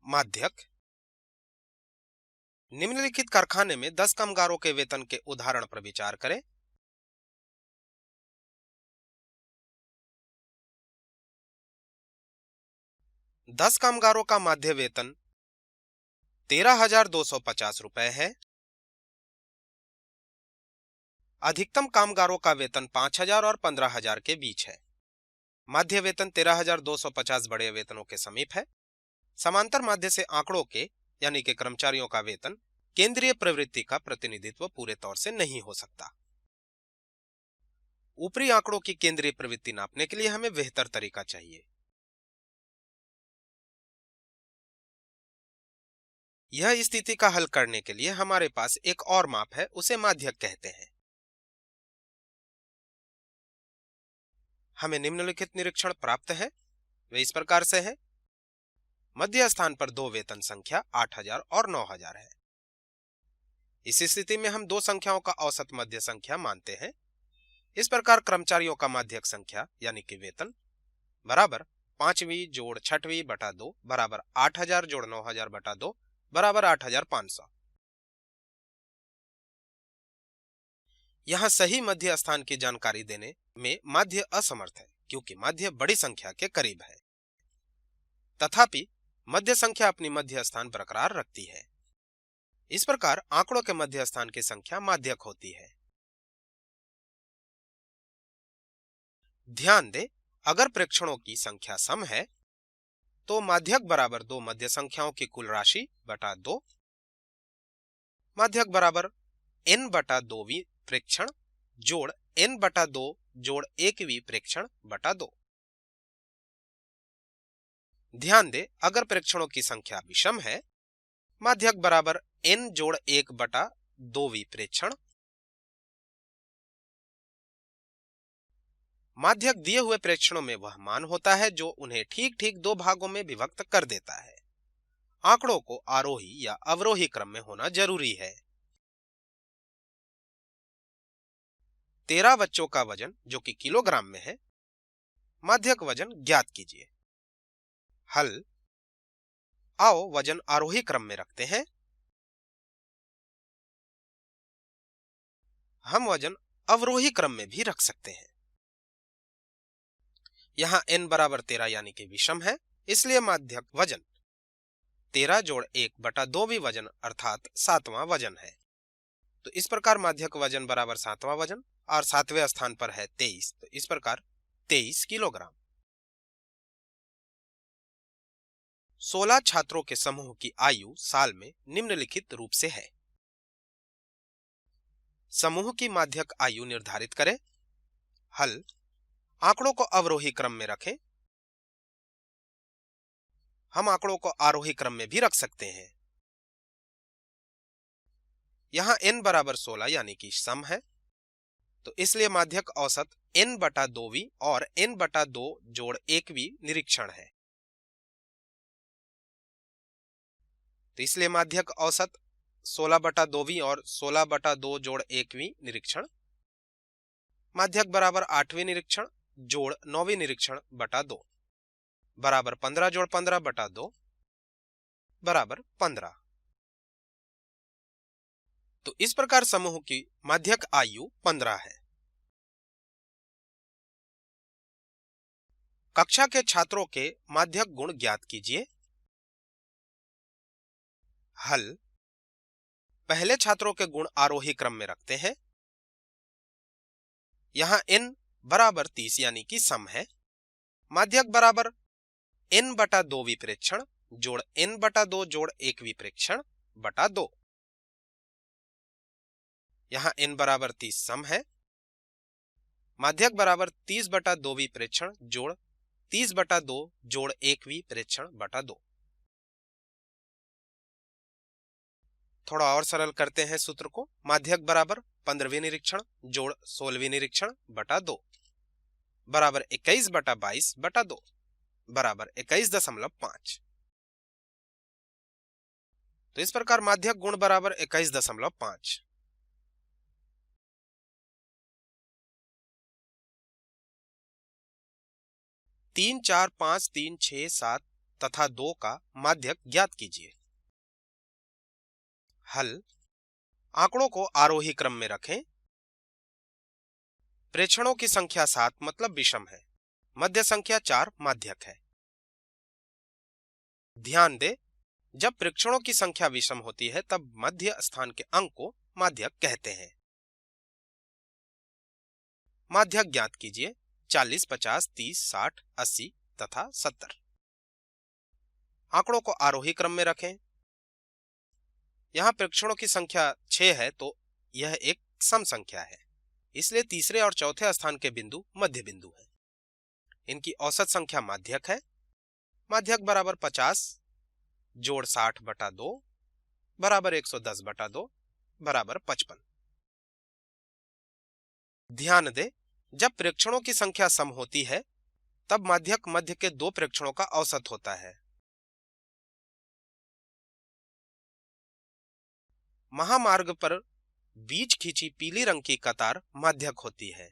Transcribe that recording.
माध्यक। निम्नलिखित कारखाने में 10 कामगारों के वेतन के उदाहरण पर विचार करें। दस कामगारों का माध्य वेतन 13,250 रुपए है। अधिकतम कामगारों का वेतन 5,000 और 15,000 के बीच है। माध्य वेतन 13,250 बड़े वेतनों के समीप है। समांतर माध्य से आंकड़ों के यानी कि कर्मचारियों का वेतन केंद्रीय प्रवृत्ति का प्रतिनिधित्व पूरे तौर से नहीं हो सकता। ऊपरी आंकड़ों की केंद्रीय प्रवृत्ति नापने के लिए हमें बेहतर तरीका चाहिए। यह स्थिति का हल करने के लिए हमारे पास एक और माप है, उसे माध्यक कहते हैं। हमें निम्नलिखित निरीक्षण प्राप्त है, वे इस प्रकार से है। मध्य स्थान पर दो वेतन संख्या 8,000 और 9,000 है। इस स्थिति में हम दो संख्याओं का औसत मध्य संख्या मानते हैं। इस प्रकार कर्मचारियों का माध्यक संख्या यानी कि वेतन बराबर 5वीं जोड़ 6वीं बटा 2 बराबर 8,000 जोड़ 9,000 बटा 2 बराबर 8,500। यहां सही मध्य स्थान की जानकारी देने में माध्य असमर्थ है, क्योंकि माध्य बड़ी संख्या के करीब है। तथापि मध्य संख्या अपनी मध्य स्थान बरकरार रखती है। इस प्रकार आंकड़ों के मध्य स्थान की संख्या माध्यक होती है। ध्यान दें, अगर प्रेक्षणों की संख्या सम है तो माध्यक बराबर दो मध्य संख्याओं की कुल राशि बटा 2। माध्यक बराबर n बटा 2वीं प्रेक्षण जोड़ n बटा 2 जोड़ 1वीं प्रेक्षण बटा 2। ध्यान दें, अगर प्रेक्षणों की संख्या विषम है, माध्यक बराबर n जोड़ 1 बटा 2वीं प्रेक्षण। माध्यक दिए हुए प्रेक्षणों में वह मान होता है जो उन्हें ठीक ठीक दो भागों में विभक्त कर देता है। आंकड़ों को आरोही या अवरोही क्रम में होना जरूरी है। 13 बच्चों का वजन जो कि किलोग्राम में है, माध्यक वजन ज्ञात कीजिए। हल। आओ वजन आरोही क्रम में रखते हैं। हम वजन अवरोही क्रम में भी रख सकते हैं। यहाँ n बराबर 13 यानी कि विषम है, इसलिए माध्यक वजन 13 जोड़ 1 बटा 2वीं वजन अर्थात 7वां वजन है। तो इस प्रकार माध्यक वजन बराबर 7वां वजन और 7वें स्थान पर है 23, तो इस प्रकार 23 किलोग्राम। 16 छात्रों के समूह की आयु साल में निम्नलिखित रूप से है। समूह की माध्यक आयु निर्धारित करें। हल। आंकड़ों को अवरोही क्रम में रखें। हम आंकड़ों को आरोही क्रम में भी रख सकते हैं। यहां n बराबर 16 यानी कि सम है, तो इसलिए माध्यक औसत n बटा 2वीं और n बटा 2 जोड़ 1वीं निरीक्षण है। तो इसलिए माध्यक औसत 16 बटा 2वीं और 16 बटा 2 जोड़ 1वीं निरीक्षण। माध्यक बराबर 8वीं निरीक्षण जोड़ 9वीं निरीक्षण बटा 2 बराबर 15 जोड़ 15 बटा 2 बराबर 15। तो इस प्रकार समूह की माध्यक आयु 15 है। कक्षा के छात्रों के माध्यक गुण ज्ञात कीजिए। हल। पहले छात्रों के गुण आरोही क्रम में रखते हैं। यहां n बराबर 30 यानी कि सम है। माध्यक बराबर n बटा 2वीं प्रेक्षण जोड़ n बटा 2 जोड़ 1वीं प्रेक्षण बटा 2। यहां n बराबर 30 सम है। माध्यक बराबर 30 बटा 2वीं प्रेक्षण जोड़ 30 बटा 2 जोड़ 1वीं प्रेक्षण बटा 2। थोड़ा और सरल करते हैं सूत्र को। माध्यक बराबर 15वीं निरीक्षण जोड़ 16वीं निरीक्षण बटा 2 बराबर 21 बटा 22 बटा 2 बराबर 21.5। तो इस प्रकार माध्यक गुण बराबर 21.5। 3 4 5 3 6 7 तथा 2 का माध्यक ज्ञात कीजिए। हल। आंकड़ों को आरोही क्रम में रखें। प्रेक्षणों की संख्या 7 मतलब विषम है। मध्य संख्या 4 माध्यक है। ध्यान दें, जब प्रेक्षणों की संख्या विषम होती है तब मध्य स्थान के अंक को माध्यक कहते हैं। माध्यक ज्ञात कीजिए। 40, 50, 30, 60, 80 तथा 70। आंकड़ों को आरोही क्रम में रखें। यहां प्रेक्षणों की संख्या 6 है तो यह एक सम संख्या है, इसलिए तीसरे और चौथे स्थान के बिंदु मध्य बिंदु हैं। इनकी औसत संख्या माध्यक है। माध्यक बराबर 50 जोड़ 60/2 बराबर 110/2 बराबर 55। ध्यान दें, जब प्रेक्षणों की संख्या सम होती है तब माध्यक मध्य के 2 प्रेक्षणों का औसत होता है। महामार्ग पर बीच खींची पीली रंग की कतार माध्यक होती है।